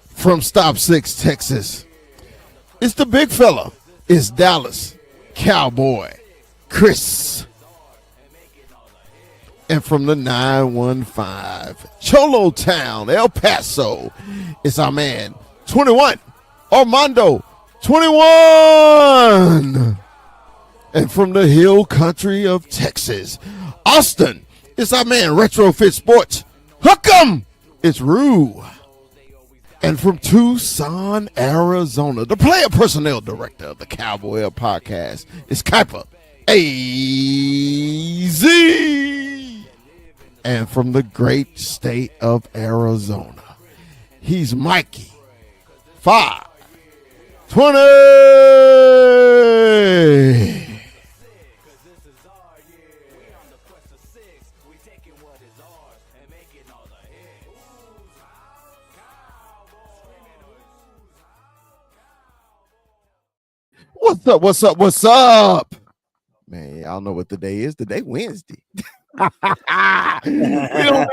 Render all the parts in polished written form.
From Stop 6, Texas, it's the big fella. It's Dallas Cowboy Chris. And from the 915, Cholo Town, El Paso, it's our man, 21, Armando, 21. And from the hill country of Texas, Austin, it's our man, Retrofit Sports, Hook 'em, it's Rue. And from Tucson, Arizona, the player personnel director of the Cowboy Up podcast is Kuiper AZ. And from the great state of Arizona, he's Mikey 520. What's up? What's up? What's up? Man, y'all know what the day is. Today Wednesday. We don't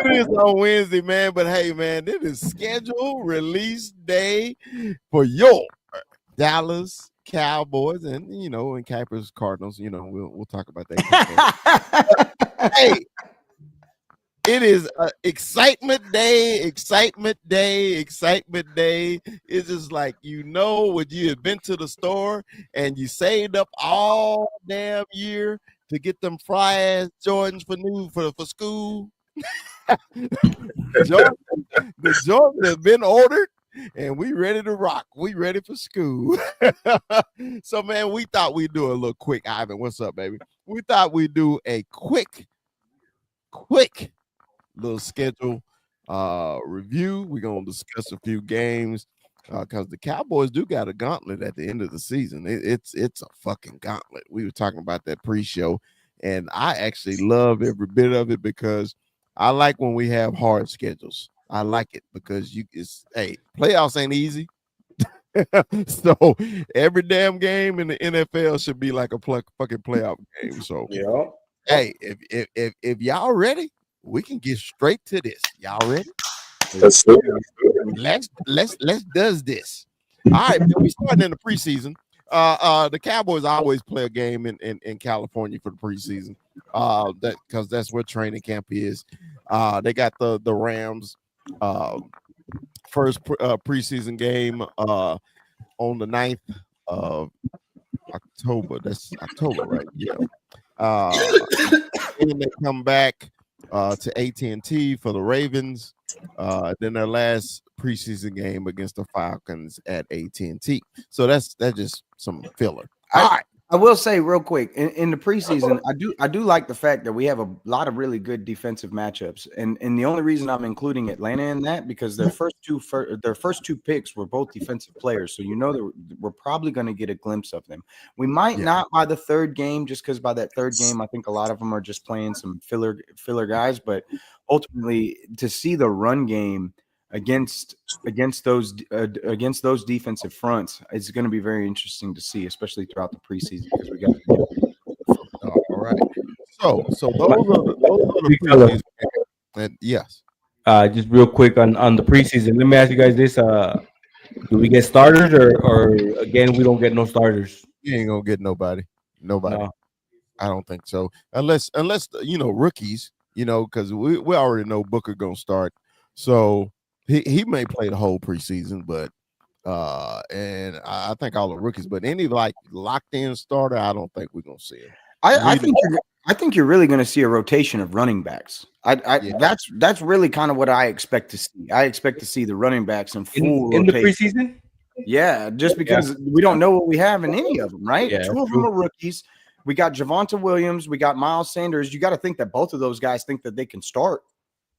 do this on Wednesday, man. But hey, man, this is scheduled release day for your Dallas Cowboys and and Kuiper's Cardinals. We'll talk about that. Hey, it is excitement day. It's just like when you have been to the store and you saved up all damn year to get them fly ass Jordans for school. The Jordans have been ordered and we ready to rock. We ready for school. So man, we thought we'd do a little quick, Ivan. What's up, baby? We thought we'd do a quick little schedule review. We're gonna discuss a few games because the Cowboys do got a gauntlet at the end of the season. It's a fucking gauntlet. We were talking about that pre-show, and I actually love every bit of it because I like when we have hard schedules. I like it because playoffs ain't easy. So every damn game in the NFL should be like a fucking playoff game. So yeah. Hey, if y'all ready, we can get straight to this. Y'all ready? Let's does this. All right, we starting in the preseason. The Cowboys always play a game in California for the preseason. Because that's where training camp is. They got the Rams first preseason game on the 9th of October. That's October, right? Yeah. And they come back to AT&T for the Ravens. Then their last preseason game against the Falcons at AT&T. So that's just some filler. All right. I will say real quick in the preseason, I do like the fact that we have a lot of really good defensive matchups, and the only reason I'm including Atlanta in that because their first two picks were both defensive players, so that we're probably going to get a glimpse of them. We might not by the third game, just because by that third game, I think a lot of them are just playing some filler guys, but ultimately to see the run game against those defensive fronts, it's going to be very interesting to see, especially throughout the preseason because we got. All right. So those are the preseason games. Yes. Just real quick on the preseason. Let me ask you guys this: do we get starters, or again we don't get no starters? You ain't gonna get nobody. No. I don't think so. Unless rookies. Because we already know Booker gonna start. So. He may play the whole preseason, but and I think all the rookies, but any like locked in starter, I don't think we're gonna see it. I think you're really going to see a rotation of running backs. That's really kind of what I expect to see. I expect to see the running backs in full in the preseason. Yeah, just because we don't know what we have in any of them, right? Yeah, Two of them are rookies. We got Javonte Williams. We got Miles Sanders. You got to think that both of those guys think that they can start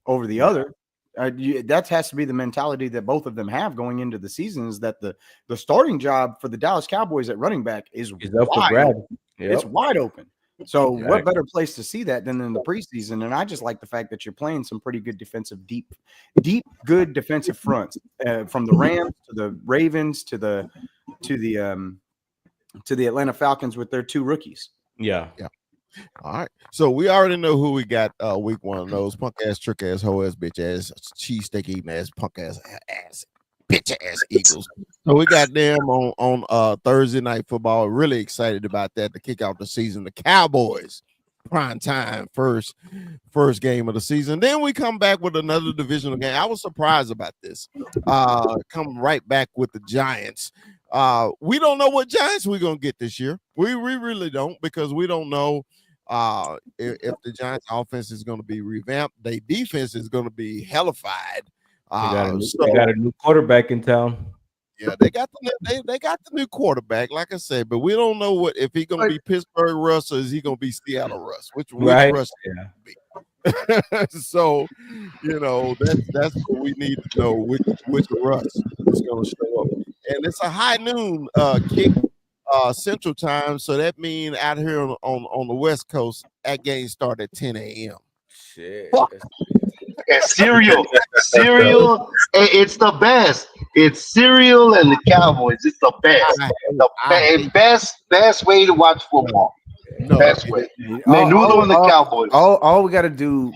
over the other. That has to be the mentality that both of them have going into the season, is that the starting job for the Dallas Cowboys at running back is up for grabs. Yep. It's wide open. So what better place to see that than in the preseason? And I just like the fact that you're playing some pretty good defensive, good defensive fronts from the Rams to the Ravens to the Atlanta Falcons with their two rookies. Yeah. All right. So we already know who we got week one of those punk ass, trick ass, hoe ass, bitch ass, cheesesteak eating ass, punk ass, bitch ass Eagles. So we got them on Thursday night football. Really excited about that to kick out the season. The Cowboys, prime time, first game of the season. Then we come back with another divisional game. I was surprised about this. Come right back with the Giants. We don't know what Giants we're gonna get this year. We really don't, because we don't know if the Giants offense is going to be revamped. Their defense is going to be hellified. They got a new quarterback in town. Yeah, they got the new quarterback, like I said, but we don't know if he's going to be Pittsburgh Russ or is he going to be Seattle Russ? Which Russ? Yeah. So, that's what we need to know, which Russ is going to show up. And it's a high noon kick. Central time, so that means out here on the West Coast, that game start at 10 a.m. Shit. And cereal, it's the best. It's cereal and the Cowboys. It's the best. Best way to watch football. Best way. Menudo and the Cowboys. All we gotta do,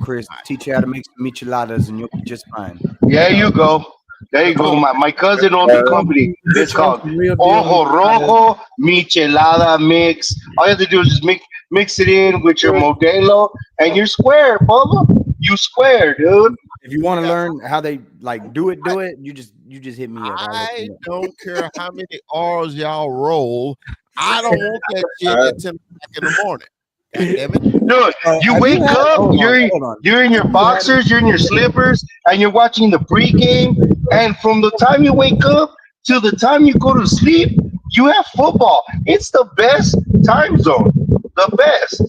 Chris, teach you how to make some micheladas, and you'll be just fine. There you go. My cousin owns the company. It's called Ojo Rojo Michelada Mix. All you have to do is just mix it in with your Modelo, and you're square, Bubba. You square, dude. If you want to learn how they do it, you just hit me up. I don't care how many R's y'all roll. I don't want that shit at 10 o'clock in the morning. God damn it. Dude, you wake up, you're in your boxers, you're in your slippers, and you're watching the pregame. And from the time you wake up till the time you go to sleep, you have football. It's the best time zone. The best.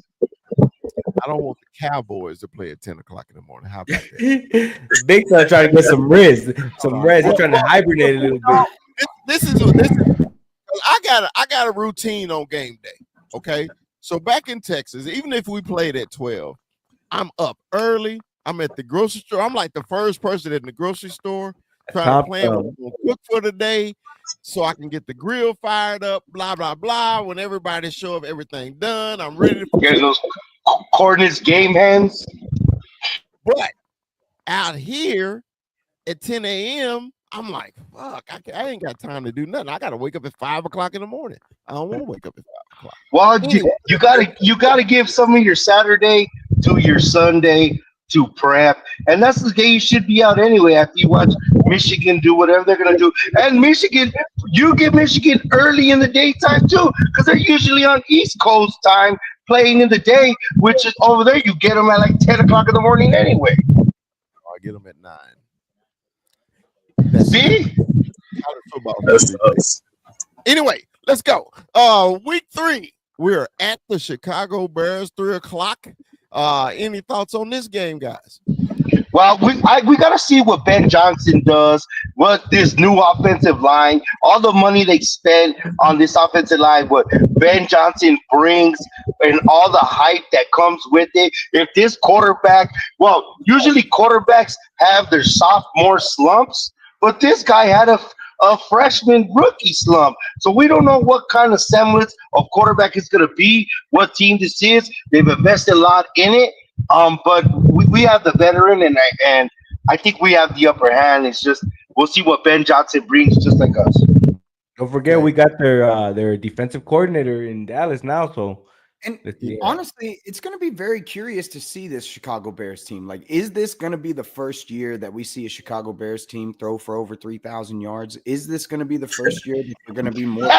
I don't want the Cowboys to play at 10 o'clock in the morning. How about that? Big son trying to get some rest. He's trying to hibernate a little bit. This is I got a routine on game day. Okay. So back in Texas, even if we played at 12, I'm up early. I'm at the grocery store. I'm like the first person in the grocery store trying to plan what I'm going to cook for the day so I can get the grill fired up, blah, blah, blah. When everybody show up, everything done. I'm ready to get those coordinates game hands. But out here at 10 a.m., I'm like, fuck, I ain't got time to do nothing. I got to wake up at 5 o'clock in the morning. I don't want to wake up at 5 o'clock. Well, you gotta give some of your Saturday to your Sunday to prep, and that's the day you should be out anyway. After you watch Michigan do whatever they're gonna do, and Michigan, you get Michigan early in the daytime too, because they're usually on East Coast time playing in the day, which is over there. You get them at like 10 o'clock in the morning anyway. I get them at 9. See? That's us. Anyway, let's go. Week 3, we're at the Chicago Bears, 3 o'clock. Any thoughts on this game, guys? Well, we got to see what Ben Johnson does, what this new offensive line, all the money they spent on this offensive line, what Ben Johnson brings, and all the hype that comes with it. If this quarterback, well, usually quarterbacks have their sophomore slumps, but this guy had a freshman rookie slump. So we don't know what kind of semblance of quarterback it's going to be, what team this is. They've invested a lot in it. But we have the veteran, and I think we have the upper hand. It's just we'll see what Ben Johnson brings, just like us. Don't forget, we got their defensive coordinator in Dallas now. So, and honestly, it's going to be very curious to see this Chicago Bears team. Like, is this going to be the first year that we see a Chicago Bears team throw for over 3,000 yards? Is this going to be the first year that they're going to be more on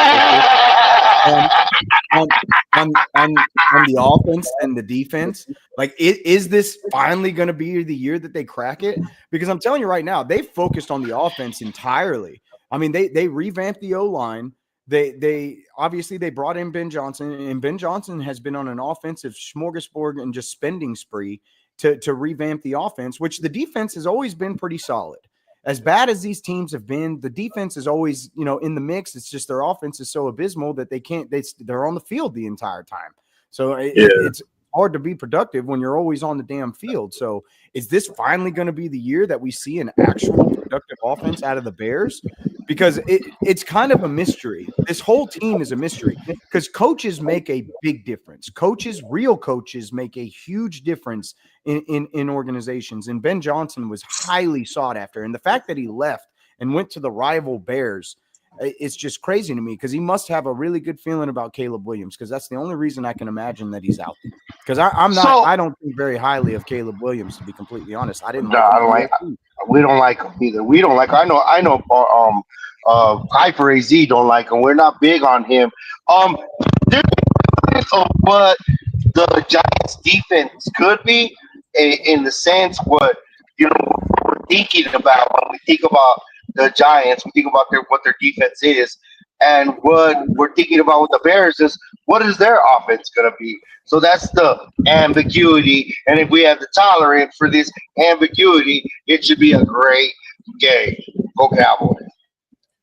the offense and the defense? Like, is this finally going to be the year that they crack it? Because I'm telling you right now, they focused on the offense entirely. I mean, they revamped the O-line. They obviously they brought in Ben Johnson, and Ben Johnson has been on an offensive smorgasbord and just spending spree to revamp the offense, which the defense has always been pretty solid. As bad as these teams have been, the defense is always, in the mix. It's just their offense is so abysmal that they're on the field the entire time. So it's hard to be productive when you're always on the damn field. So is this finally going to be the year that we see an actual productive offense out of the Bears? because it's kind of a mystery. This whole team is a mystery because coaches make a big difference. Real coaches make a huge difference in organizations. And Ben Johnson was highly sought after. And the fact that he left and went to the rival Bears, it's just crazy to me because he must have a really good feeling about Caleb Williams, because that's the only reason I can imagine that he's out there. Because I don't think very highly of Caleb Williams, to be completely honest. I don't like. We don't like him either. We don't like. I know. Piper AZ don't like him. We're not big on him. This is what the Giants defense could be in the sense what we're thinking about when we think about the Giants. We think about what their defense is, and what we're thinking about with the Bears is what is their offense going to be. So that's the ambiguity, and if we have the tolerance for this ambiguity, it should be a great game. Go Cowboys!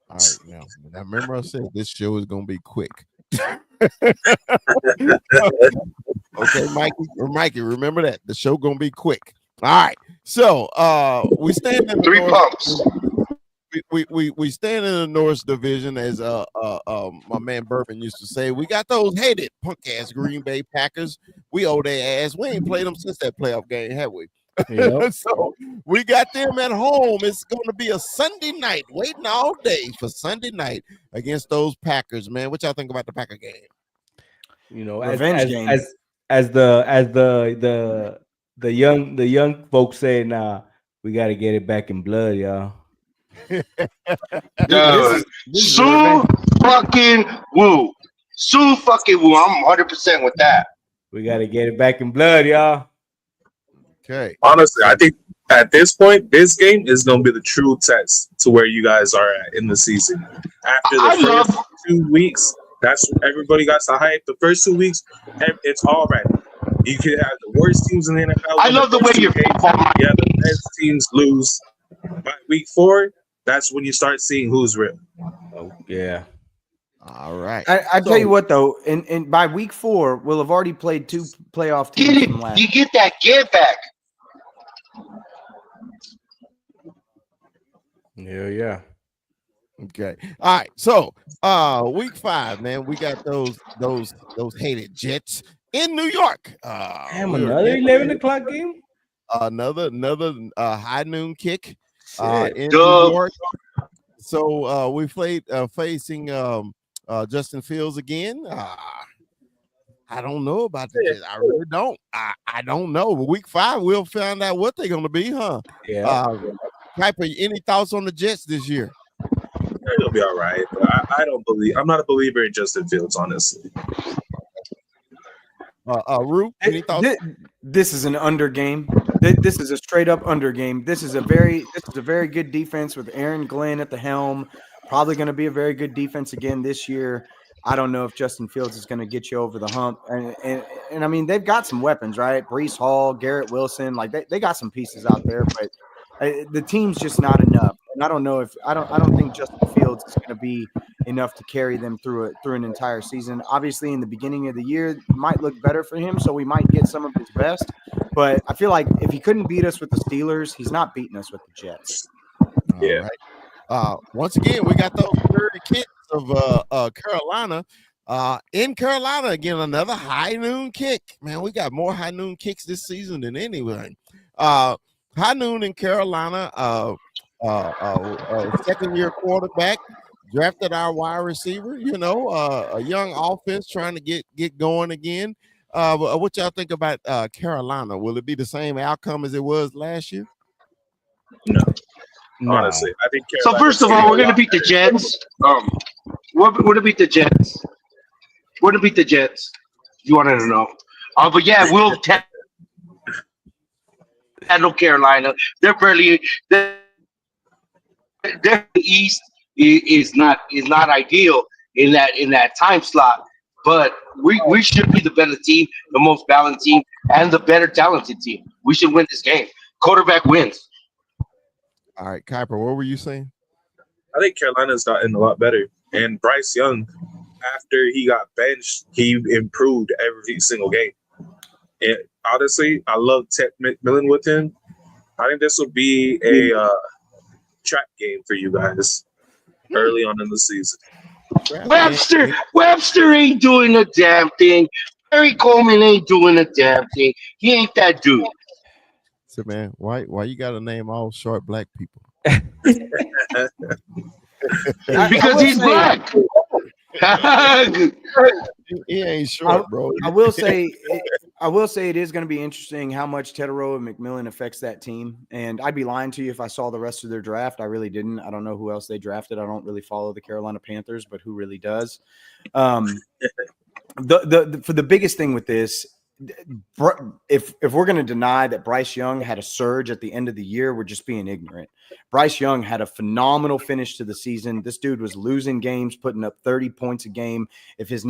All right, now remember I said this show is going to be quick. Okay, Mikey, remember that the show going to be quick. All right, so we stand in three pumps. We stand in the North Division, as my man Bourbon used to say. We got those hated punk ass Green Bay Packers. We owe their ass. We ain't played them since that playoff game, have we? Yep. So we got them at home. It's going to be a Sunday night, waiting all day for Sunday night against those Packers, man. What y'all think about the Packer game? As the young folks say, nah, we got to get it back in blood, y'all. Sue fucking Woo. Sue fucking Woo. I'm 100% with that. We got to get it back in blood, y'all. Okay. Honestly, I think at this point, this game is going to be the true test to where you guys are at in the season. After the first 2 weeks, that's everybody got to hype. The first 2 weeks, it's all right. You could have the worst teams in the NFL. I love the way you're. Yeah, the best teams lose. By week 4, that's when you start seeing who's real. Oh, yeah. All right. I tell you what, though, and by week 4, we'll have already played 2 playoff teams from last. You get that get back. Yeah. Okay. All right. So, week 5, man, we got those hated Jets in New York. Damn, another 11 o'clock game. Another high noon kick in New York. So we played facing Justin Fields again. I don't know about that. I really don't. I don't know. Week 5, we'll find out what they're going to be, huh? Yeah. Piper, any thoughts on the Jets this year? It'll be all right, but I'm not a believer in Justin Fields, honestly. Rue, any thoughts? This is an under game. This is a straight up under game. This is a very good defense with Aaron Glenn at the helm. Probably going to be a very good defense again this year. I don't know if Justin Fields is going to get you over the hump. And I mean, they've got some weapons, right? Breece Hall, Garrett Wilson, like they got some pieces out there, but the team's just not enough. And I don't think Justin Fields is going to be enough to carry them through an entire season. Obviously, in the beginning of the year, it might look better for him, so we might get some of his best. But I feel like if he couldn't beat us with the Steelers, he's not beating us with the Jets. Yeah. Right. Once again, we got those 30 kids of Carolina. In Carolina, again, another high noon kick. Man, we got more high noon kicks this season than anyone. High noon in Carolina, second-year quarterback, drafted our wide receiver, a young offense trying to get going again. What y'all think about Carolina? Will it be the same outcome as it was last year? No. Honestly, I think Carolina. So first of all, we're going to beat the Jets. We're going to beat the Jets. We're going to beat the Jets. You wanted to know. But yeah, we'll handle Carolina. They're the East is not ideal in that time slot. But we should be the better team, the most balanced team, and the better talented team. We should win this game. Quarterback wins. All right, Kuiper, what were you saying? I think Carolina's gotten a lot better. And Bryce Young, after he got benched, he improved every single game. And honestly, I love Ted McMillan with him. I think this will be a trap game for you guys. early on in the season. Webster ain't doing a damn thing. Barry Coleman ain't doing a damn thing. He ain't that dude. So man, why you got to name all short black people? Because he's black. He ain't short, bro. I will say it is going to be interesting how much Teterow and McMillan affects that team. And I'd be lying to you if I saw the rest of their draft. I really didn't. I don't know who else they drafted. I don't really follow the Carolina Panthers, but who really does? For the biggest thing with this, if we're going to deny that Bryce Young had a surge at the end of the year, we're just being ignorant. Bryce Young had a phenomenal finish to the season. This dude was losing games, putting up 30 points a game. If his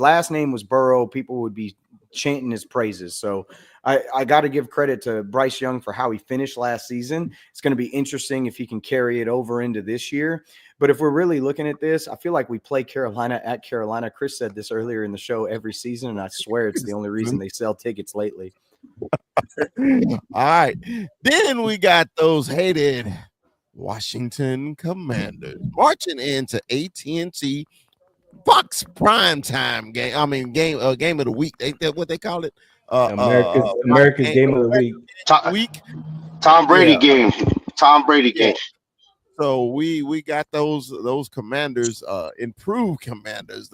last name was Burrow, people would be chanting his praises. So I got to give credit to Bryce Young for how he finished last season. It's going to be interesting if he can carry it over into this year. But if we're really looking at this, I feel like we play Carolina at Carolina. Chris said this earlier in the show every season, and I swear it's the only reason they sell tickets lately. All right. Then we got those hated Washington Commanders marching into AT&T Fox primetime game. I mean, game of the week. Ain't that what they call it? America's game of the week. Tom Brady game. Tom Brady game. So we got those Commanders, improved Commanders,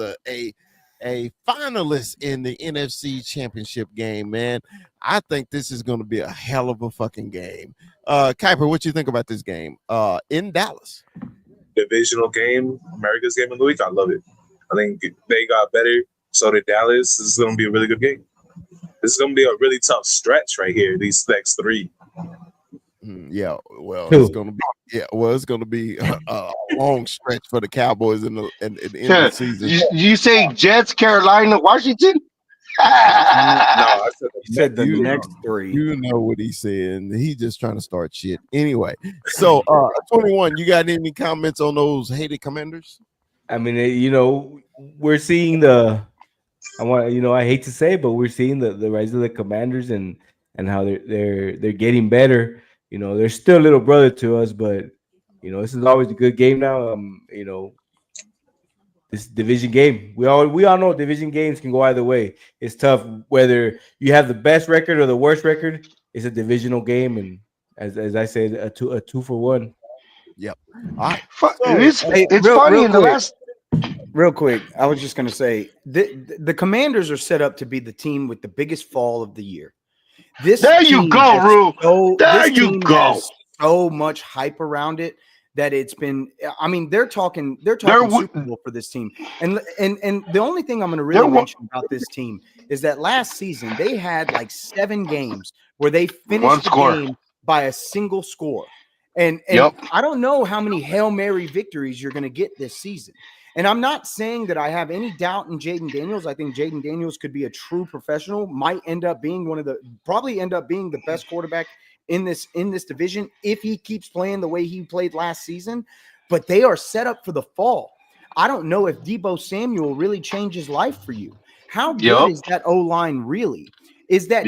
a finalist in the NFC Championship game, man. I think this is going to be a hell of a fucking game. Kuiper, what you think about this game in Dallas? Divisional game, America's game of the week. I love it. I think they got better. So did Dallas. This is going to be a really good game. This is going to be a really tough stretch right here. These next three. Yeah, well, it's gonna be a long stretch for the Cowboys in the end of the season. You say Jets, Carolina, Washington? No, I said the next three. You know what he's saying. He's just trying to start shit. Anyway, so 21, you got any comments on those hated Commanders? I mean, we're seeing I hate to say, but we're seeing the rise of the Commanders and how they're getting better. They're still a little brother to us, but this is always a good game now. This division game, we all know division games can go either way. It's tough whether you have the best record or the worst record. It's a divisional game, and as I said, a 2-for-1. Yep. All right. It's funny in the last. Real quick, I was just going to say the Commanders are set up to be the team with the biggest fall of the year. There you go, Rue. There you go. So much hype around it that it's been. I mean, they're talking Super Bowl for this team, and the only thing I'm going to really mention about this team is that last season they had like 7 games where they finished the game by a single score, and I don't know how many Hail Mary victories you're going to get this season. And I'm not saying that I have any doubt in Jayden Daniels. I think Jayden Daniels could be a true professional, might end up being probably end up being the best quarterback in this division if he keeps playing the way he played last season. But they are set up for the fall. I don't know if Deebo Samuel really changes life for you. How good is that O-line really? Is that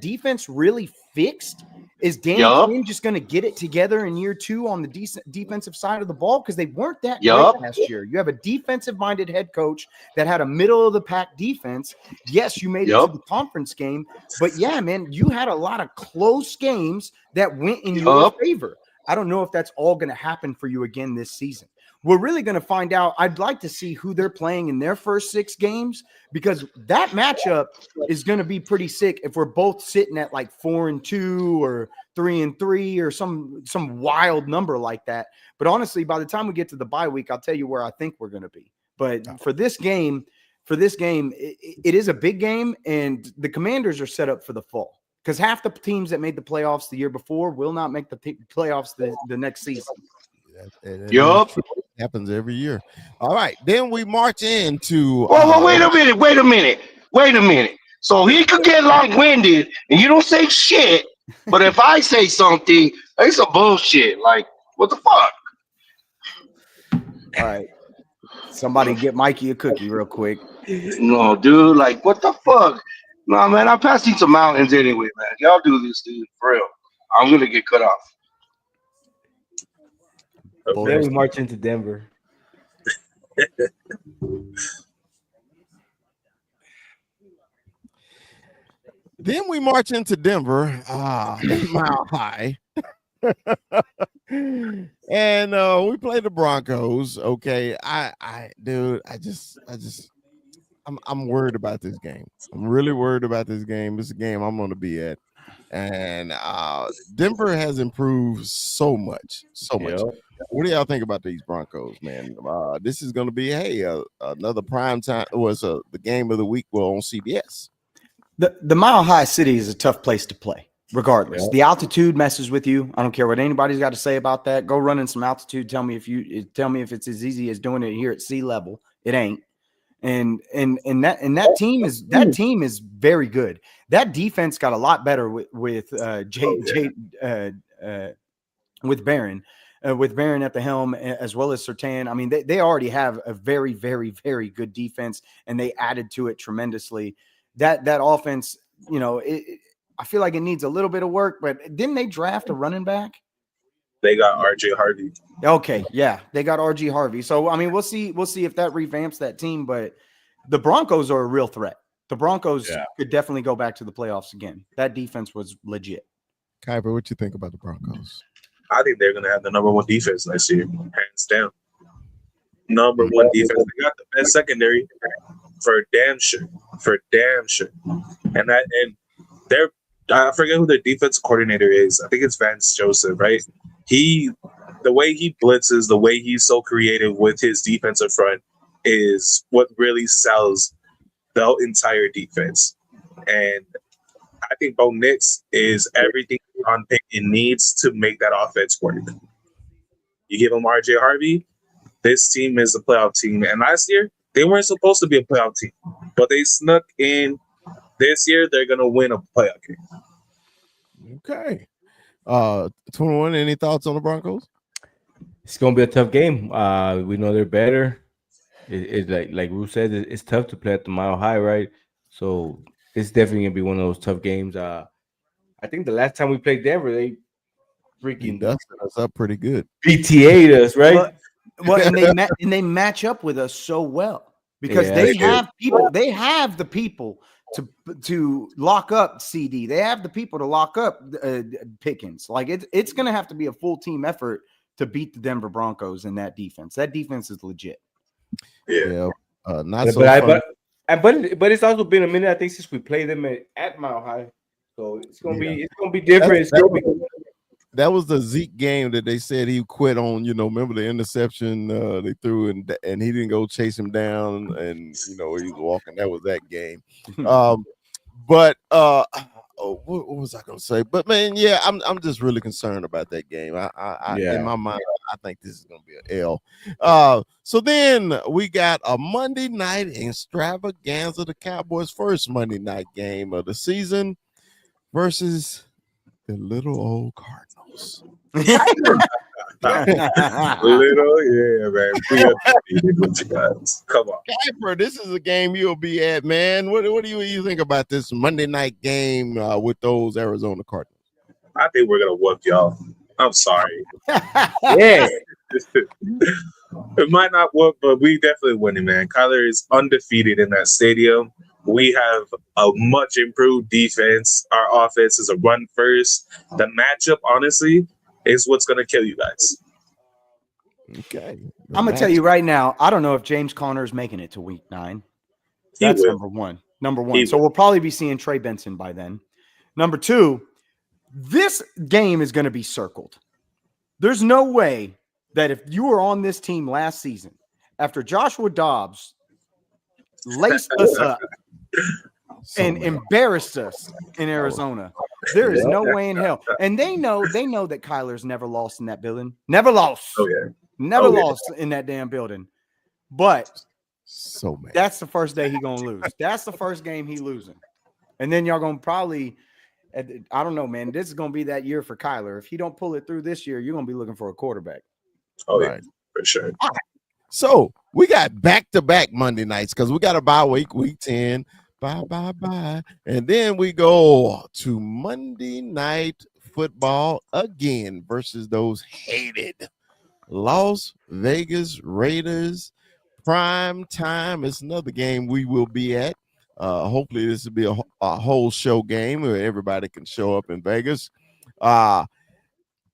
defense really fixed? Is Danny Quinn just going to get it together in year 2 on the defensive side of the ball? Because they weren't that great last year. You have a defensive-minded head coach that had a middle-of-the-pack defense. Yes, you made it to the conference game. But, yeah, man, you had a lot of close games that went in your favor. I don't know if that's all going to happen for you again this season. We're really going to find out. I'd like to see who they're playing in their first 6 games because that matchup is going to be pretty sick if we're both sitting at like 4-2 or 3-3 or some wild number like that. But honestly, by the time we get to the bye week, I'll tell you where I think we're going to be. But for this game, it is a big game, and the Commanders are set up for the fall because half the teams that made the playoffs the year before will not make the playoffs the next season. Happens every year. All right, then we march into. Well, wait a minute. So he could get long-winded, and you don't say shit. But if I say something, it's some bullshit. Like, what the fuck? All right, somebody get Mikey a cookie real quick. No, dude. Like, what the fuck? No, man. I'm passing some mountains anyway, man. Y'all do this, dude. For real. I'm gonna get cut off. Then we march into Denver. Then we march into Denver, Mile High. And we play the Broncos. Okay. I'm worried about this game. I'm really worried about this game. This is a game I'm gonna be at. And Denver has improved so much. Yep. What do y'all think about these Broncos, man? This is gonna be another prime time. The game of the week on CBS. The Mile High City is a tough place to play, regardless. Yeah. The altitude messes with you. I don't care what anybody's got to say about that. Go run in some altitude. Tell me if it's as easy as doing it here at sea level. It ain't. And that team is very good. That defense got a lot better with Barron. With Barron at the helm, as well as Surtain. I mean, they already have a very, very, very good defense, and they added to it tremendously. That offense, I feel like it needs a little bit of work, but didn't they draft a running back? They got RJ Harvey. Okay, yeah, they got RG Harvey. So I mean, we'll see if that revamps that team. But the Broncos are a real threat. The Broncos could definitely go back to the playoffs again. That defense was legit. Kuiper, what you think about the Broncos? I think they're going to have the number one defense next year, hands down. Number one defense. They got the best secondary for damn sure. And I forget who their defense coordinator is. I think it's Vance Joseph, right? The way he blitzes, the way he's so creative with his defensive front is what really sells the entire defense. And I think Bo Nix is everything on Peyton needs to make that offense work. You give him RJ Harvey, this team is a playoff team. And last year, they weren't supposed to be a playoff team, but they snuck in. This year, they're going to win a playoff game. Okay. 21, any thoughts on the Broncos? It's gonna be a tough game. We know they're better. It's like Ru said, it's tough to play at the Mile High, right? So it's definitely gonna be one of those tough games. I think the last time we played Denver, they freaking dusted us up pretty good. PTA'd us, right? Well, and they match up with us so well because they have people. They have the people to lock up CD. They have the people to lock up Pickens. Like it's going to have to be a full team effort to beat the Denver Broncos in that defense. That defense is legit. Yeah. Not so fun. But it's also been a minute, I think, since we played them at Mile High. So it's gonna be different. That was the Zeke game that they said he quit on. Remember the interception they threw and he didn't go chase him down, and he was walking. That was that game. But what was I gonna say? But man, yeah, I'm just really concerned about that game. I in my mind, I think this is gonna be an L. So then we got a Monday night extravaganza, the Cowboys' first Monday night game of the season versus the little old Cardinals. Little, yeah, man. Come on, Kuiper, this is a game you'll be at, man. What do you think about this Monday night game with those Arizona Cardinals? I think we're gonna whoop y'all. I'm sorry. Yeah. It might not work, but we definitely winning, man. Kyler is undefeated in that stadium. We have a much improved defense. Our offense is a run first. The matchup, honestly, is what's going to kill you guys. Okay. I'm going to tell you right now, I don't know if James Conner is making it to week 9. That's number one. So we'll probably be seeing Trey Benson by then. Number 2, this game is going to be circled. There's no way that if you were on this team last season, after Joshua Dobbs laced us up and embarrassed us in Arizona, there is no way in hell. And they know that Kyler's never lost in that building. Never lost. Oh, yeah. Never lost in that damn building. But so mad. That's the first day he gonna lose. That's the first game he losing. And then y'all gonna probably, I don't know, man. This is gonna be that year for Kyler. If he don't pull it through this year, you're gonna be looking for a quarterback. Oh, yeah, for sure. All right. So we got back-to-back Monday nights because we got a bye week 10. Bye. And then we go to Monday night football again versus those hated Las Vegas Raiders. Prime time. It's another game we will be at. Hopefully, this will be a whole show game where everybody can show up in Vegas. I'm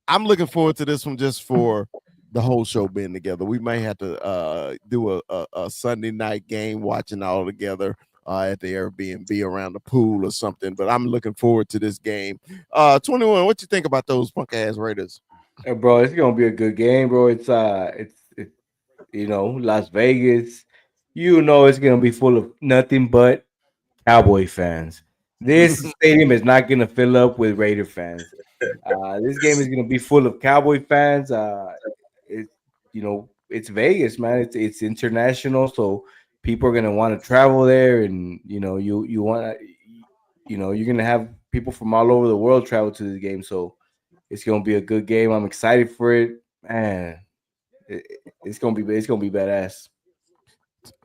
looking forward to this one just for the whole show being together. We may have to do a Sunday night game watching all together at the Airbnb around the pool or something. But I'm looking forward to this game. 21, what you think about those punk ass Raiders? Hey, bro, it's gonna be a good game, bro. It's Las Vegas. It's gonna be full of nothing but Cowboy fans. This stadium is not gonna fill up with Raider fans. This game is gonna be full of Cowboy fans. It's Vegas, man. It's international, so people are gonna want to travel there, and you're gonna have people from all over the world travel to this game. So it's gonna be a good game. I'm excited for it, man. It's gonna be badass.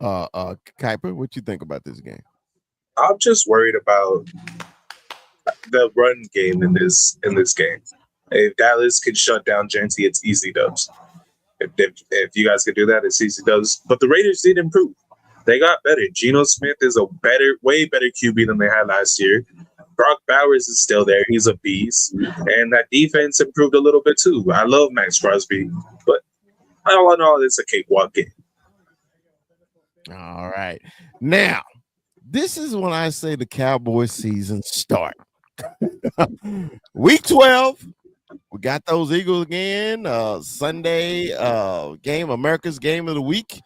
Kuiper, what you think about this game? I'm just worried about the run game in this game. If Dallas can shut down Genty, it's easy dubs. If you guys could do that, it's easy dubs. But the Raiders did improve. They got better. Geno Smith is way better QB than they had last year. Brock Bowers is still there. He's a beast. And that defense improved a little bit too. I love Max Crosby, but all in all, it's a cakewalk game. All right. Now, this is when I say the Cowboy season start. Week 12, we got those Eagles again. Sunday game, America's Game of the Week.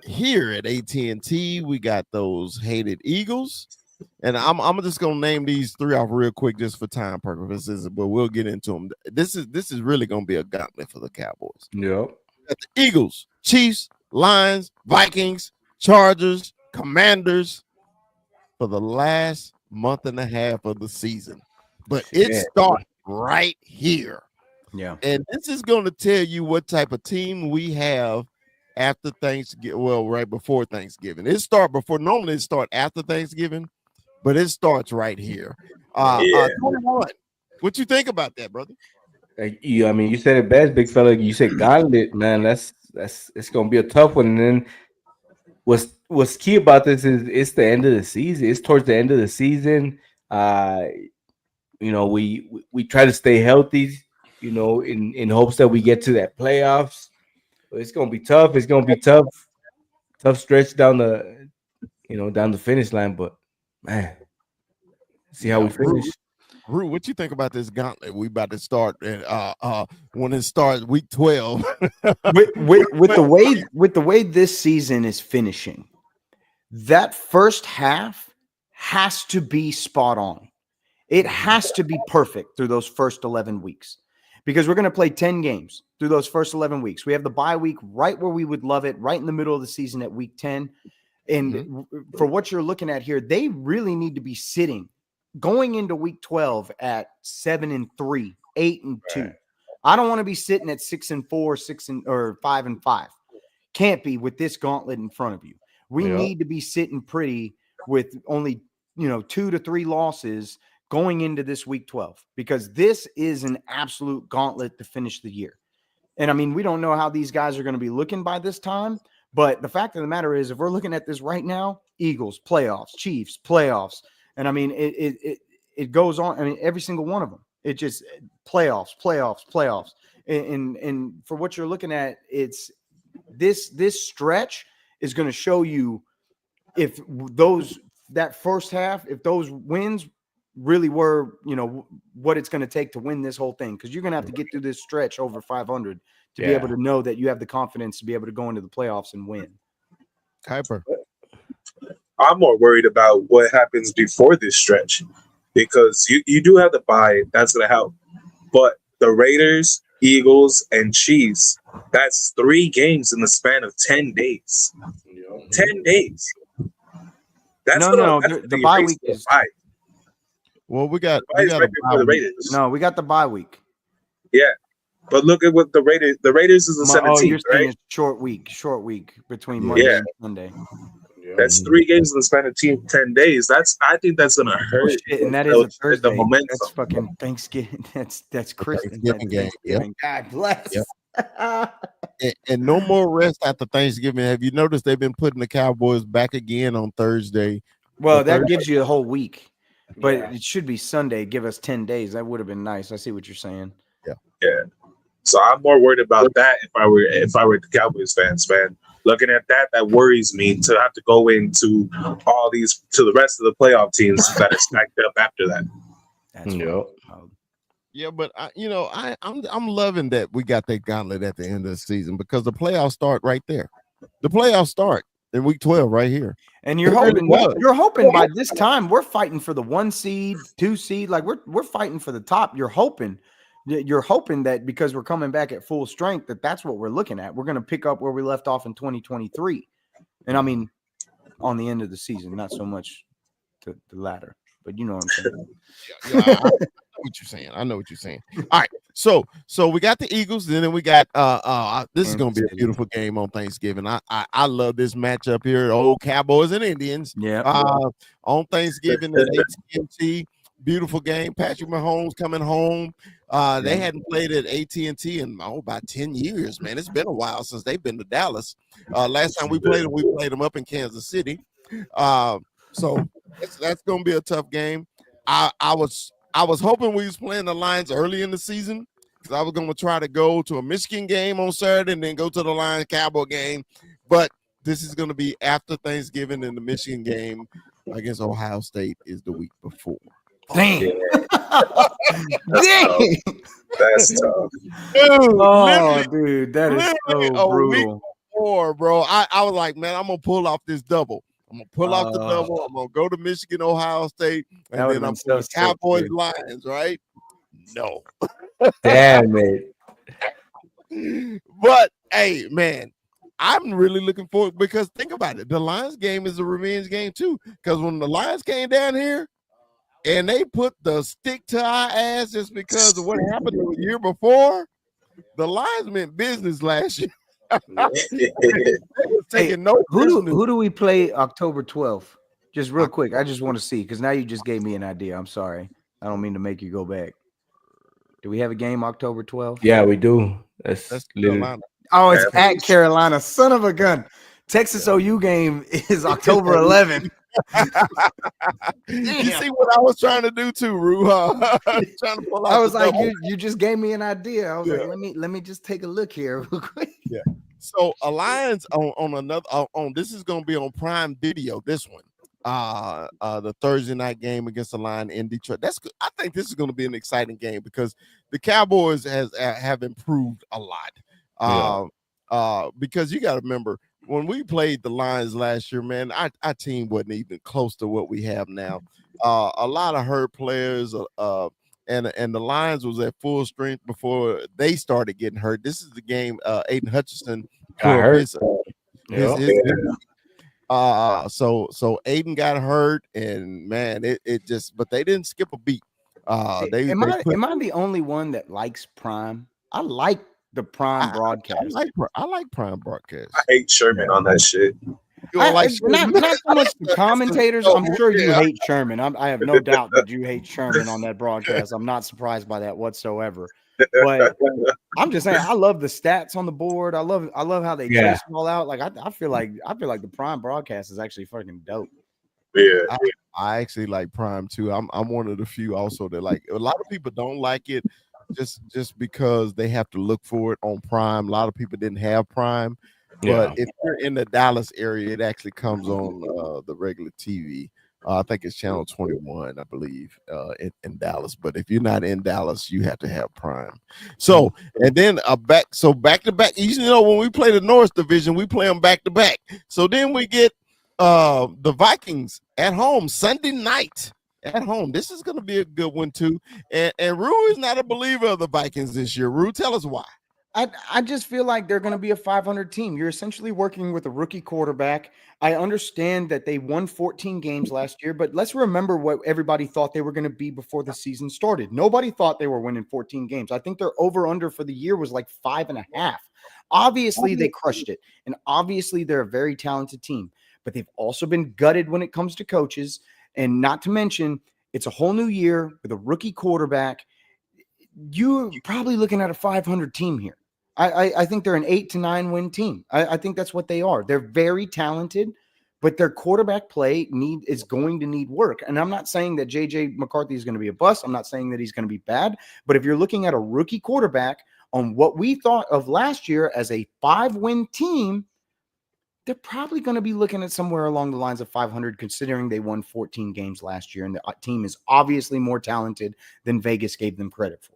Here at AT&T, we got those hated Eagles. And I'm just gonna name these three off real quick just for time purposes, but we'll get into them. This is really gonna be a gauntlet for the Cowboys. Yep. The Eagles, Chiefs, Lions, Vikings, Chargers, Commanders for the last month and a half of the season. But it starts right here. Yeah. And this is going to tell you what type of team we have after Thanksgiving. Well, right before Thanksgiving. Normally it start after Thanksgiving, but it starts right here. 21. What you think about that, brother? You said it best, big fella. You said gauntlet, man. That's it's gonna be a tough one. And then what's key about this is it's the end of the season. It's towards the end of the season. We try to stay healthy, in hopes that we get to that playoffs. But it's gonna be tough. It's gonna be tough stretch down the finish line. But man, see how we finish. Rue, what you think about this gauntlet? We about to start when it starts week 12. with the way this season is finishing, that first half has to be spot on. It has to be perfect through those first 11 weeks because we're going to play 10 games through those first 11 weeks. We have the bye week right where we would love it, right in the middle of the season at week 10. And for what you're looking at here, they really need to be sitting going into week 12 at 7-3, 8-2. Right. I don't want to be sitting at 6-4, or 5-5. Can't be with this gauntlet in front of you. We need to be sitting pretty with only 2 to 3 losses going into this week 12 because this is an absolute gauntlet to finish the year. And I mean, we don't know how these guys are going to be looking by this time, but the fact of the matter is, if we're looking at this right now, Eagles playoffs, Chiefs playoffs. And I mean, it goes on. I mean, every single one of them. It just playoffs. And for what you're looking at, it's this stretch is going to show you if that first half, if those wins really were, what it's going to take to win this whole thing. Because you're going to have to get through this stretch over 500 to be able to know that you have the confidence to be able to go into the playoffs and win. Kuiper. I'm more worried about what happens before this stretch because you do have the bye. That's going to help. But the Raiders, Eagles, and Chiefs, that's 3 games in the span of 10 days. 10 days. That's the bye week is – well, we got the Raiders. No, we got the bye week. Yeah. But look at what the Raiders is the 17th, you're saying right? Short week between Monday and Sunday. That's 3 games in the span of 10 days. I think that's gonna hurt. And that is a Thursday. The momentum. That's fucking Thanksgiving. That's Christmas. Thanksgiving game. Yep. God bless. Yep. And no more rest after Thanksgiving. Have you noticed they've been putting the Cowboys back again on Thursday? Well, that gives you a whole week, but it should be Sunday. Give us 10 days. That would have been nice. I see what you're saying. Yeah. So I'm more worried about that if I were the Cowboys fans, man. Looking at that worries me to have to go into all these to the rest of the playoff teams that are stacked up after that. That's Yeah, but I'm loving that we got that gauntlet at the end of the season because the playoffs start right there. The playoffs start in week 12 right here. And you're hoping by this time we're fighting for the 1 seed, 2 seed, like we're fighting for the top. You're hoping that because we're coming back at full strength that's what we're looking at. We're going to pick up where we left off in 2023. And I mean on the end of the season, not so much the latter, but you know what I'm saying. I know what you're saying. All right. So we got the Eagles, and then we got this is gonna be a beautiful game on Thanksgiving. I love this matchup here. Old Cowboys and Indians. Yeah. On Thanksgiving at AT&T. Beautiful game. Patrick Mahomes coming home. They hadn't played at AT&T in about 10 years, man. It's been a while since they've been to Dallas. Last time we played them up in Kansas City. So that's gonna be a tough game. I was hoping we was playing the Lions early in the season because I was going to try to go to a Michigan game on Saturday and then go to the Lions Cowboy game. But this is going to be after Thanksgiving, and the Michigan game against Ohio State is the week before. Dang. Dang. That's tough. Dude, that is so brutal. Before, bro. I was like, man, I'm going to pull off this double. I'm gonna pull off the double. I'm gonna go to Michigan, Ohio State, and then I'm going to Cowboys, Lions, right? No. Damn it. But hey, man, I'm really looking forward because think about it. The Lions game is a revenge game too. Because when the Lions came down here and they put the stick to our ass just because of what happened the year before, the Lions meant business last year. Who do we play October 12th? Just real quick. I just want to see because now you just gave me an idea. I'm sorry. I don't mean to make you go back. Do we have a game October 12th? Yeah, we do. That's Carolina. Oh, it's at Carolina. Son of a gun. Texas OU game is October 11th. You see what I was trying to do too, Rue? Trying to pull out. I was like, you just gave me an idea. I was like, let me just take a look here real quick. Yeah. So Alliance on another on this is gonna be on Prime Video. This one, the Thursday night game against the Lions in Detroit. That's good. I think this is gonna be an exciting game because the Cowboys have improved a lot. Because you got to remember when we played the Lions last year, man, our team wasn't even close to what we have now. A lot of hurt players, and the Lions was at full strength before they started getting hurt. This is the game Aiden Hutchinson got hurt. So Aiden got hurt, and man, it just but they didn't skip a beat. Am I the only one that likes Prime? I like the Prime broadcast. I like Prime broadcast. I hate Sherman on that shit. Not so much the commentators. I'm sure you hate Sherman. I have no doubt that you hate Sherman on that broadcast. I'm not surprised by that whatsoever. But I'm just saying, I love the stats on the board. I love how they trace them all out. Like I feel like the Prime broadcast is actually fucking dope. Yeah, I actually like Prime too. I'm one of the few also that like. A lot of people don't like it just because they have to look for it on Prime. A lot of people didn't have Prime. But if you're in the Dallas area, it actually comes on the regular TV. I think it's channel 21, I believe, in Dallas. But if you're not in Dallas, you have to have Prime. So, and then back to back. You know, when we play the North Division, we play them back to back. So then we get the Vikings at home Sunday night at home. This is going to be a good one too. And Rue is not a believer of the Vikings this year. Rue, tell us why. I just feel like they're going to be a 500 team. You're essentially working with a rookie quarterback. I understand that they won 14 games last year, but let's remember what everybody thought they were going to be before the season started. Nobody thought they were winning 14 games. I think their over-under for the year was like 5.5. Obviously, they crushed it, and obviously they're a very talented team, but they've also been gutted when it comes to coaches, and not to mention it's a whole new year with a rookie quarterback. You're probably looking at a 500 team here. I think they're an 8 to 9 win team. I think that's what they are. They're very talented, but their quarterback play is going to need work. And I'm not saying that JJ McCarthy is going to be a bust. I'm not saying that he's going to be bad. But if you're looking at a rookie quarterback on what we thought of last year as a 5-win team, they're probably going to be looking at somewhere along the lines of 500, considering they won 14 games last year. And the team is obviously more talented than Vegas gave them credit for.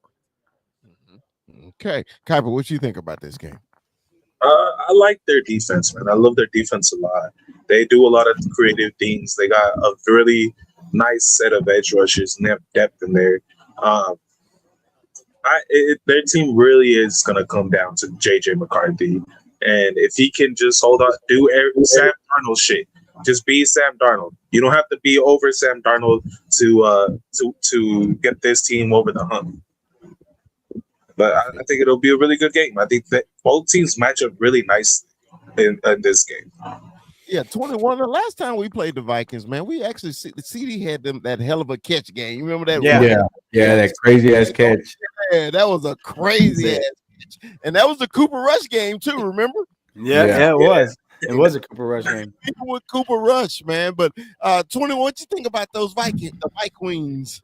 Okay. Kuiper, what you think about this game? I like their defense, man. I love their defense a lot. They do a lot of creative things. They got a really nice set of edge rushers and they have depth in there. Their team really is going to come down to JJ McCarthy. And if he can just hold on, do Sam Darnold shit, just be Sam Darnold. You don't have to be over Sam Darnold to get this team over the hump. But I think it'll be a really good game. I think that both teams match up really nice in this game. Yeah, 21. The last time we played the Vikings, man, we actually CD had them that hell of a catch game. You remember that? Yeah, that crazy ass catch. Yeah, that was a crazy ass catch, and that was the Cooper Rush game too. Remember? Yeah, it was. It was a Cooper Rush game. People with Cooper Rush, man. But 21, what you think about those the Vikings?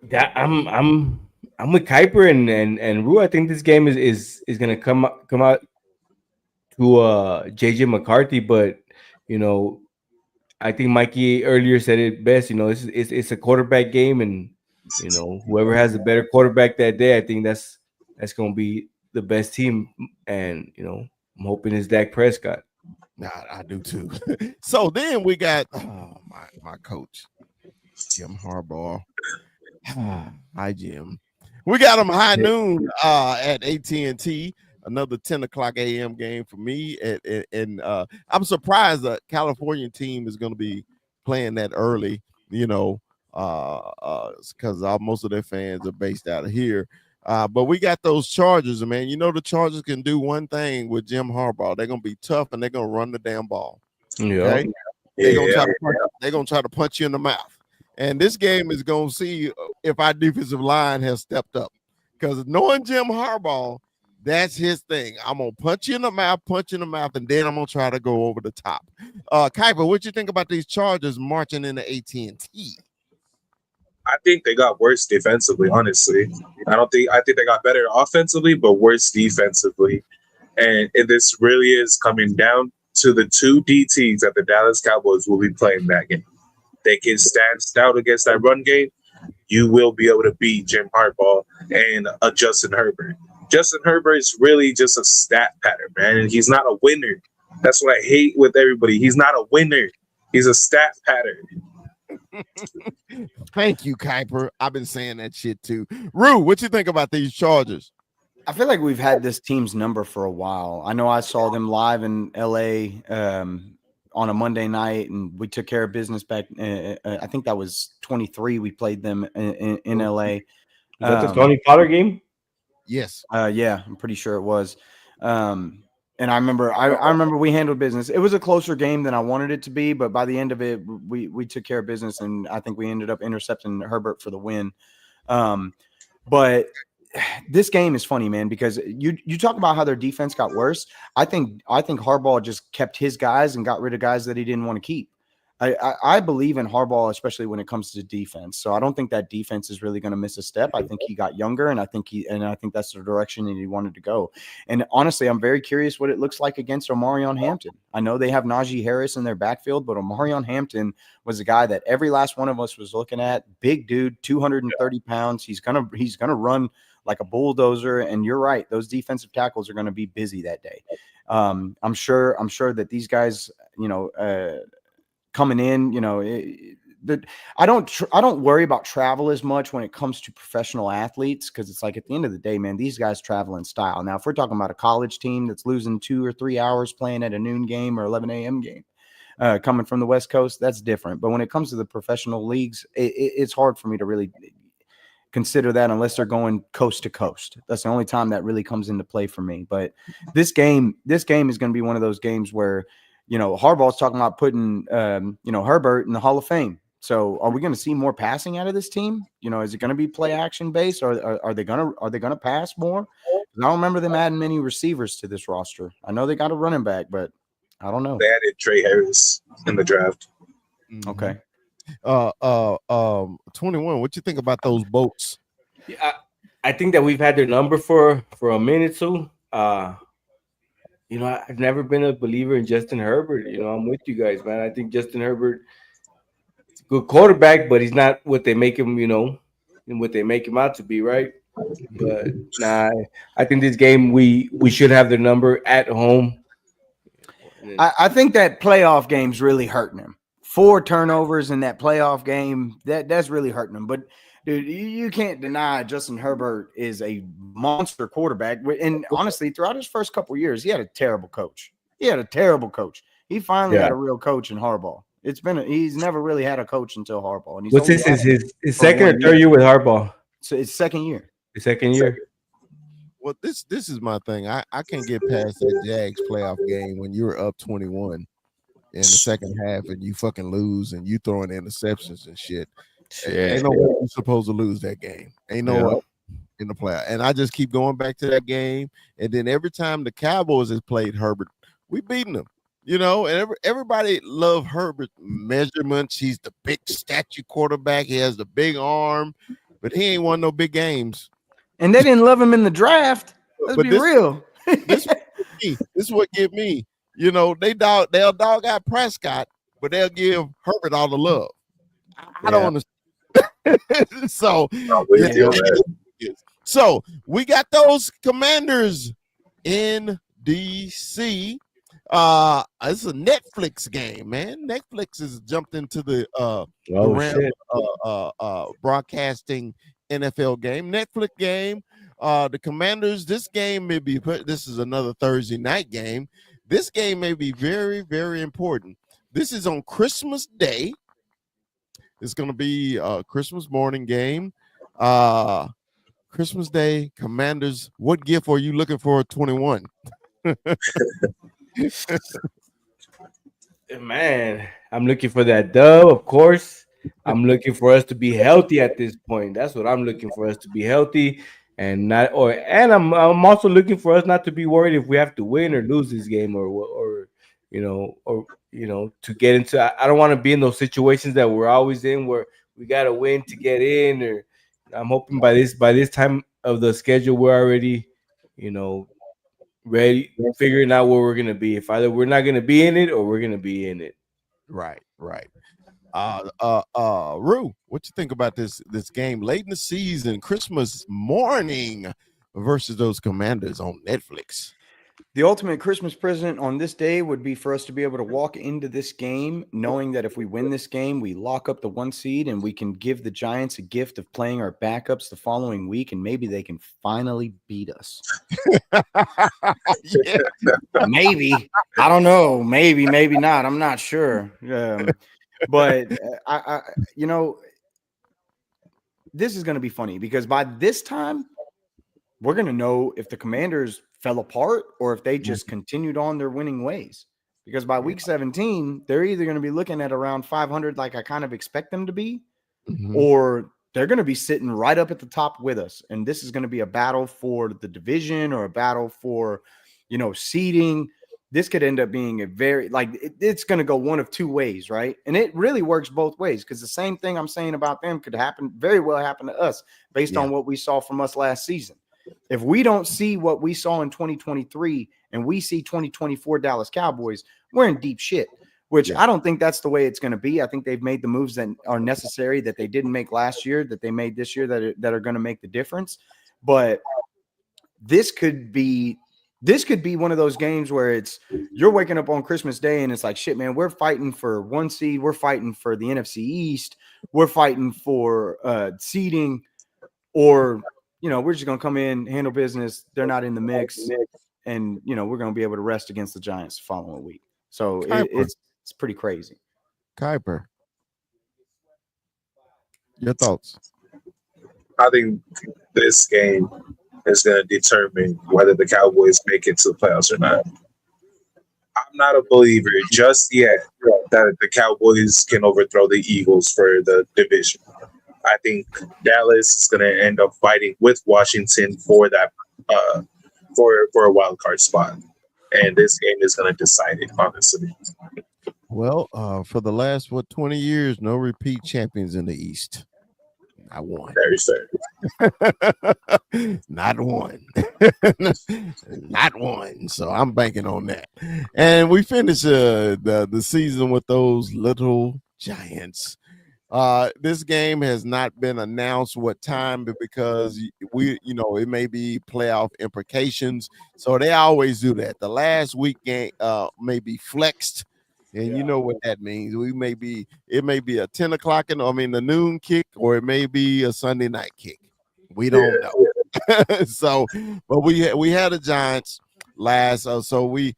That I'm with Kuiper and Rue. I think this game is gonna come out to JJ McCarthy, but I think Mikey earlier said it best. It's a quarterback game, and whoever has the better quarterback that day, I think that's gonna be the best team. And I'm hoping it's Dak Prescott. Nah, I do too. So then we got my coach, Jim Harbaugh. Hi, Jim. We got him high noon at AT&T. Another 10 o'clock a.m. game for me. And I'm surprised the California team is going to be playing that early, because most of their fans are based out of here. But we got those Chargers, man. The Chargers can do one thing with Jim Harbaugh. They're going to be tough, and they're going to run the damn ball. Yeah. Okay? They're going to try to punch you in the mouth. And this game is going to see if our defensive line has stepped up. Because knowing Jim Harbaugh, that's his thing. I'm going to punch you in the mouth, and then I'm going to try to go over the top. Kuiper, what you think about these Chargers marching into AT&T? I think they got worse defensively, honestly. I think they got better offensively, but worse defensively. And this really is coming down to the two DTs that the Dallas Cowboys will be playing that game. They can stand stout against that run game. You will be able to beat Jim Harbaugh and Justin Herbert. Justin Herbert is really just a stat pattern, man. And he's not a winner. That's what I hate with everybody. He's not a winner. He's a stat pattern. Thank you, Kuiper. I've been saying that shit too. Rue, what you think about these Chargers? I feel like we've had this team's number for a while. I know I saw them live in LA on a Monday night, and we took care of business back. I think that was 23. We played them in LA. Is that the Tony Pollard game? Yes. Yeah, I'm pretty sure it was. And I remember we handled business. It was a closer game than I wanted it to be, but by the end of it, we took care of business, and I think we ended up intercepting Herbert for the win. But this game is funny, man, because you talk about how their defense got worse. I think Harbaugh just kept his guys and got rid of guys that he didn't want to keep. I believe in Harbaugh, especially when it comes to defense. So I don't think that defense is really going to miss a step. I think he got younger, and I think that's the direction that he wanted to go. And honestly, I'm very curious what it looks like against Omarion Hampton. I know they have Najee Harris in their backfield, but Omarion Hampton was a guy that every last one of us was looking at. Big dude, 230 pounds. He's gonna run like a bulldozer. And you're right; those defensive tackles are going to be busy that day. I'm sure that these guys, coming in, I don't worry about travel as much when it comes to professional athletes, because it's like at the end of the day, man, these guys travel in style. Now, if we're talking about a college team that's losing 2 or 3 hours playing at a noon game or 11 a.m. game, coming from the West Coast, that's different. But when it comes to the professional leagues, it's hard for me to really consider that unless they're going coast to coast. That's the only time that really comes into play for me. But this game is going to be one of those games where, Harbaugh's talking about putting, Herbert in the Hall of Fame. So are we going to see more passing out of this team? Is it going to be play action based, or are they going to pass more? I don't remember them adding many receivers to this roster. I know they got a running back, but I don't know. They added Trey Harris in the draft. Okay. 21. What you think about those boats? Yeah, I think that we've had their number for a minute too. You know, I've never been a believer in Justin Herbert. You know, I'm with you guys, man. I think Justin Herbert is a good quarterback, but he's not what they make him, you know, and what they make him out to be, right? But nah, I think this game we should have their number at home. I think that playoff game's really hurting him. 4 turnovers in that playoff game, that's really hurting him. But dude, you can't deny Justin Herbert is a monster quarterback. And honestly, throughout his first couple of years, he had a terrible coach. He finally got a real coach in Harbaugh. He's never really had a coach until Harbaugh. And what's this? His second or third year with Harbaugh? So it's second year. The second year. Well, this is my thing. I can't get past that Jags playoff game when you were up 21 in the second half and you fucking lose and you throwing interceptions and shit. Ain't no way you're supposed to lose that game. Ain't no way in the playoff. And I just keep going back to that game. And then every time the Cowboys has played Herbert, we beating them. You know, and everybody love Herbert's measurements. He's the big statue quarterback. He has the big arm, but he ain't won no big games. And they didn't love him in the draft. Let's be real. This is what get me. You know, they'll dog out Prescott, but they'll give Herbert all the love. I don't understand. So we got those Commanders in DC. It's a Netflix game, man. Netflix has jumped into the broadcasting NFL game. Netflix game. The Commanders. This game may be. This is another Thursday night game. This game may be very, very important. This is on Christmas Day. It's going to be a Christmas morning game. Christmas Day, Commanders. What gift are you looking for? 21. Man, I'm looking for that dub, of course. I'm looking for us to be healthy at this point. That's what I'm looking for, us to be healthy and I'm also looking for us not to be worried if we have to win or lose this game or to get into. I don't want to be in those situations that we're always in where we got to win to get in. Or I'm hoping by this time of the schedule we're already, ready, figuring out where we're gonna be. If either we're not gonna be in it or we're gonna be in it. Right. Rue, what you think about this game late in the season, Christmas morning versus those Commanders on Netflix? The ultimate Christmas present on this day would be for us to be able to walk into this game knowing that if we win this game, we lock up the 1 seed and we can give the Giants a gift of playing our backups the following week, and maybe they can finally beat us. Maybe. I don't know. Maybe not. I'm not sure. But I this is going to be funny because by this time, we're going to know if the Commanders fell apart or if they just continued on their winning ways. Because by week 17, they're either going to be looking at around 500 like I kind of expect them to be, or they're going to be sitting right up at the top with us. And this is going to be a battle for the division or a battle for, seeding. This could end up being a very, it's going to go one of two ways, right? And it really works both ways because the same thing I'm saying about them could very well happen to us based on what we saw from us last season. If we don't see what we saw in 2023 and we see 2024 Dallas Cowboys, we're in deep shit, which I don't think that's the way it's going to be. I think they've made the moves that are necessary that they didn't make last year, that they made this year that are going to make the difference. But this could be one of those games where you're waking up on Christmas Day and it's like, shit, man, we're fighting for 1 seed. We're fighting for the NFC East. We're fighting for seeding, or we're just going to come in, handle business. They're not in the mix. And, we're going to be able to rest against the Giants the following week. So it's pretty crazy. Kuiper, your thoughts? I think this game is going to determine whether the Cowboys make it to the playoffs or not. I'm not a believer just yet that the Cowboys can overthrow the Eagles for the division. I think Dallas is going to end up fighting with Washington for that for a wild card spot. And this game is going to decide it, honestly. Well, for the last 20 years, no repeat champions in the East. Not one. Very fair. Not one. Not one. So I'm banking on that. And we finish the season with those little giants. This game has not been announced what time, but because it may be playoff implications. So they always do that. The last week game may be flexed. And you know what that means. It may be a 10 o'clock the noon kick, or it may be a Sunday night kick. We don't know. So, but we had the Giants last. So we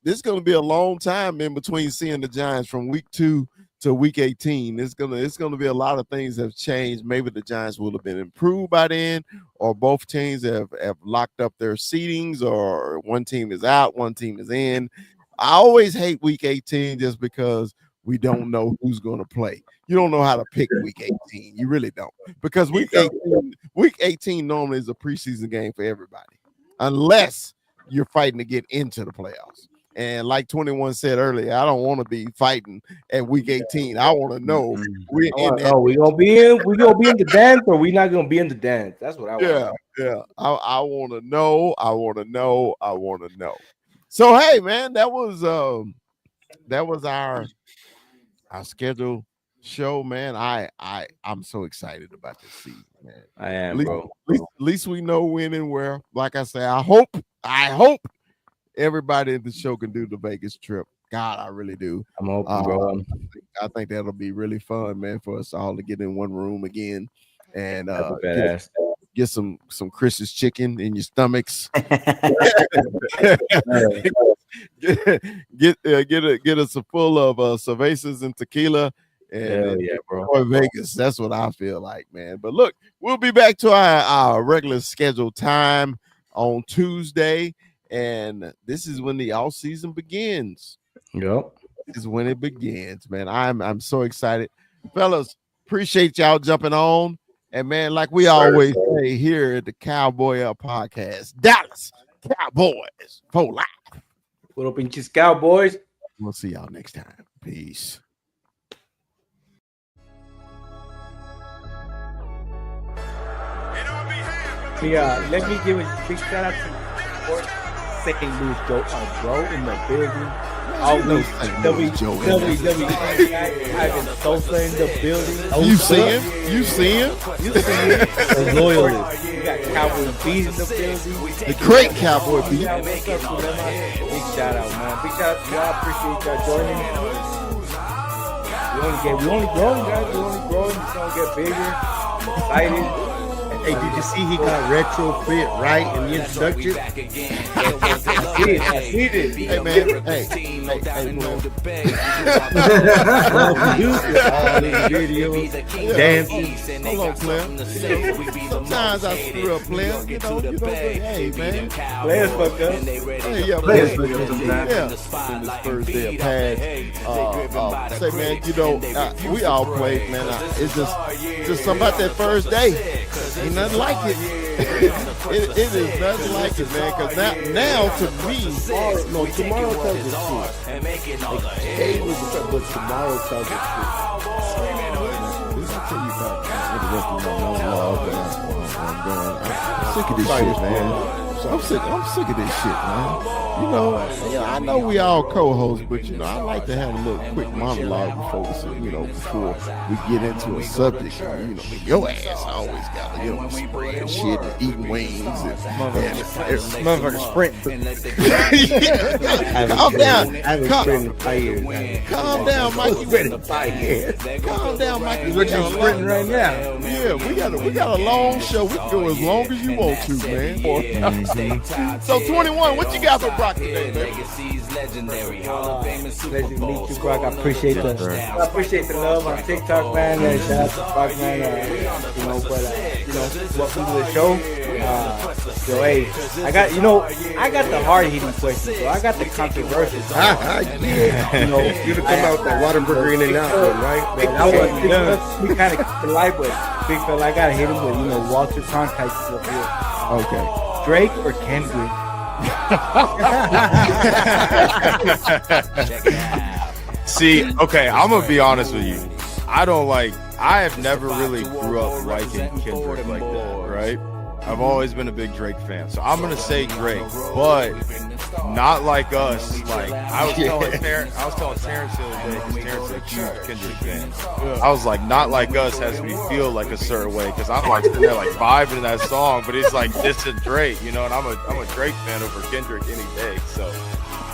this is going to be a long time in between seeing the Giants from week 2 to week 18. It's gonna be a lot of things that have changed. Maybe the Giants will have been improved by then, or both teams have locked up their seedings, or one team is out, one team is in. I always hate week 18 just because we don't know who's going to play. You don't know how to pick week 18. You really don't, because week 18 normally is a preseason game for everybody, unless you're fighting to get into the playoffs. And like 21 said earlier, I don't want to be fighting at week 18. I want to know we gonna be in the dance, or we not gonna be in the dance. That's what I want. Yeah. I want to know. I want to know. So hey, man, that was our scheduled show, man. I'm so excited about this season, man. I am, bro. At least we know when and where. Like I say, I hope everybody in the show can do the Vegas trip. God, I really do. I'm hoping, bro. I think that'll be really fun, man, for us all to get in one room again and get some Chris's chicken in your stomachs. get us a full of cervezas and tequila. And yeah, bro. Boy, Vegas. That's what I feel like, man. But look, we'll be back to our regular scheduled time on Tuesday. And this is when the off season begins. Yep. This is when it begins, man. I'm so excited. Fellas, appreciate y'all jumping on. And man, like we always say here at the Cowboy Up Podcast, Dallas Cowboys for life. Little pinches Cowboys. We'll see y'all next time. Peace. Yeah, let me give a big shout out to St. Louis Joe, bro, in the building. Always WWE. Ivan Sosa in the building. You see him? The loyalists. You got Cowboy Beat in the building. The great Cowboy Beat. Big shout out, man. Big shout out to y'all. Appreciate y'all joining. We only growing, guys. We only growing. It's gonna get bigger. Excited. Hey, did you see he got retrofit right in the introduction? I see it. Hey, man. Hey, all these videos, dancing. Hold on, Claire. Sometimes I screw up, Claire. You know, hey, man. Players fuck up. Hey, yeah, players fuck up sometimes. Yeah. In this first day of pads. Say, man, we all played, man. It's just something about that first day. Ain't nothing like it. It is nothing like it, man. Because now to me, tomorrow tells the truth. Today was the fact, but tomorrow tells the truth. This will tell you about I'm sick of this shit, man. I'm sick of this shit, man. You know, I know we all co-hosts, but I like to have a little quick monologue before we get into a subject. Your ass always got to spraying shit and eating wings and motherfucker sprint. Calm down. I haven't sprinted in 5 years. Calm down, Mikey. Calm down, Mikey. What you sprinting right now? Yeah, we got a long show. We can go as long as you want to, man. So 21, what you got for Brock today, man? Pleasure to meet you, Brock. I appreciate the love on TikTok, man. And shout out to Brock, man. Welcome to the show. Hey, I got the hard hitting questions, so I got the controversial. You come out with that Waterburger in and out, right? I wasn't done. We kind of keep it light, but big fella, I gotta hit him with Walter Cronkite stuff here. Okay. Drake or Kendrick? See, okay, I'm gonna be honest with you. I have never really grew up liking Kendrick like that, right? I've always been a big Drake fan, so I'm gonna say Drake, but not like us. Like I was telling Terrence the other day, because Terrence is a huge Kendrick fan. I was like, not like us has me feel like a certain way, because I'm like sitting there like vibing in that song, but it's like this is Drake, you know, and I'm a Drake fan over Kendrick any day. So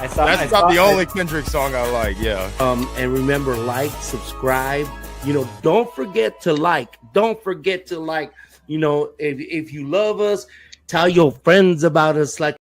that's about the only Kendrick song I like. Yeah. And remember, like, subscribe. You know, don't forget to like. Don't forget to like. You know, if you love us, tell your friends about us. Like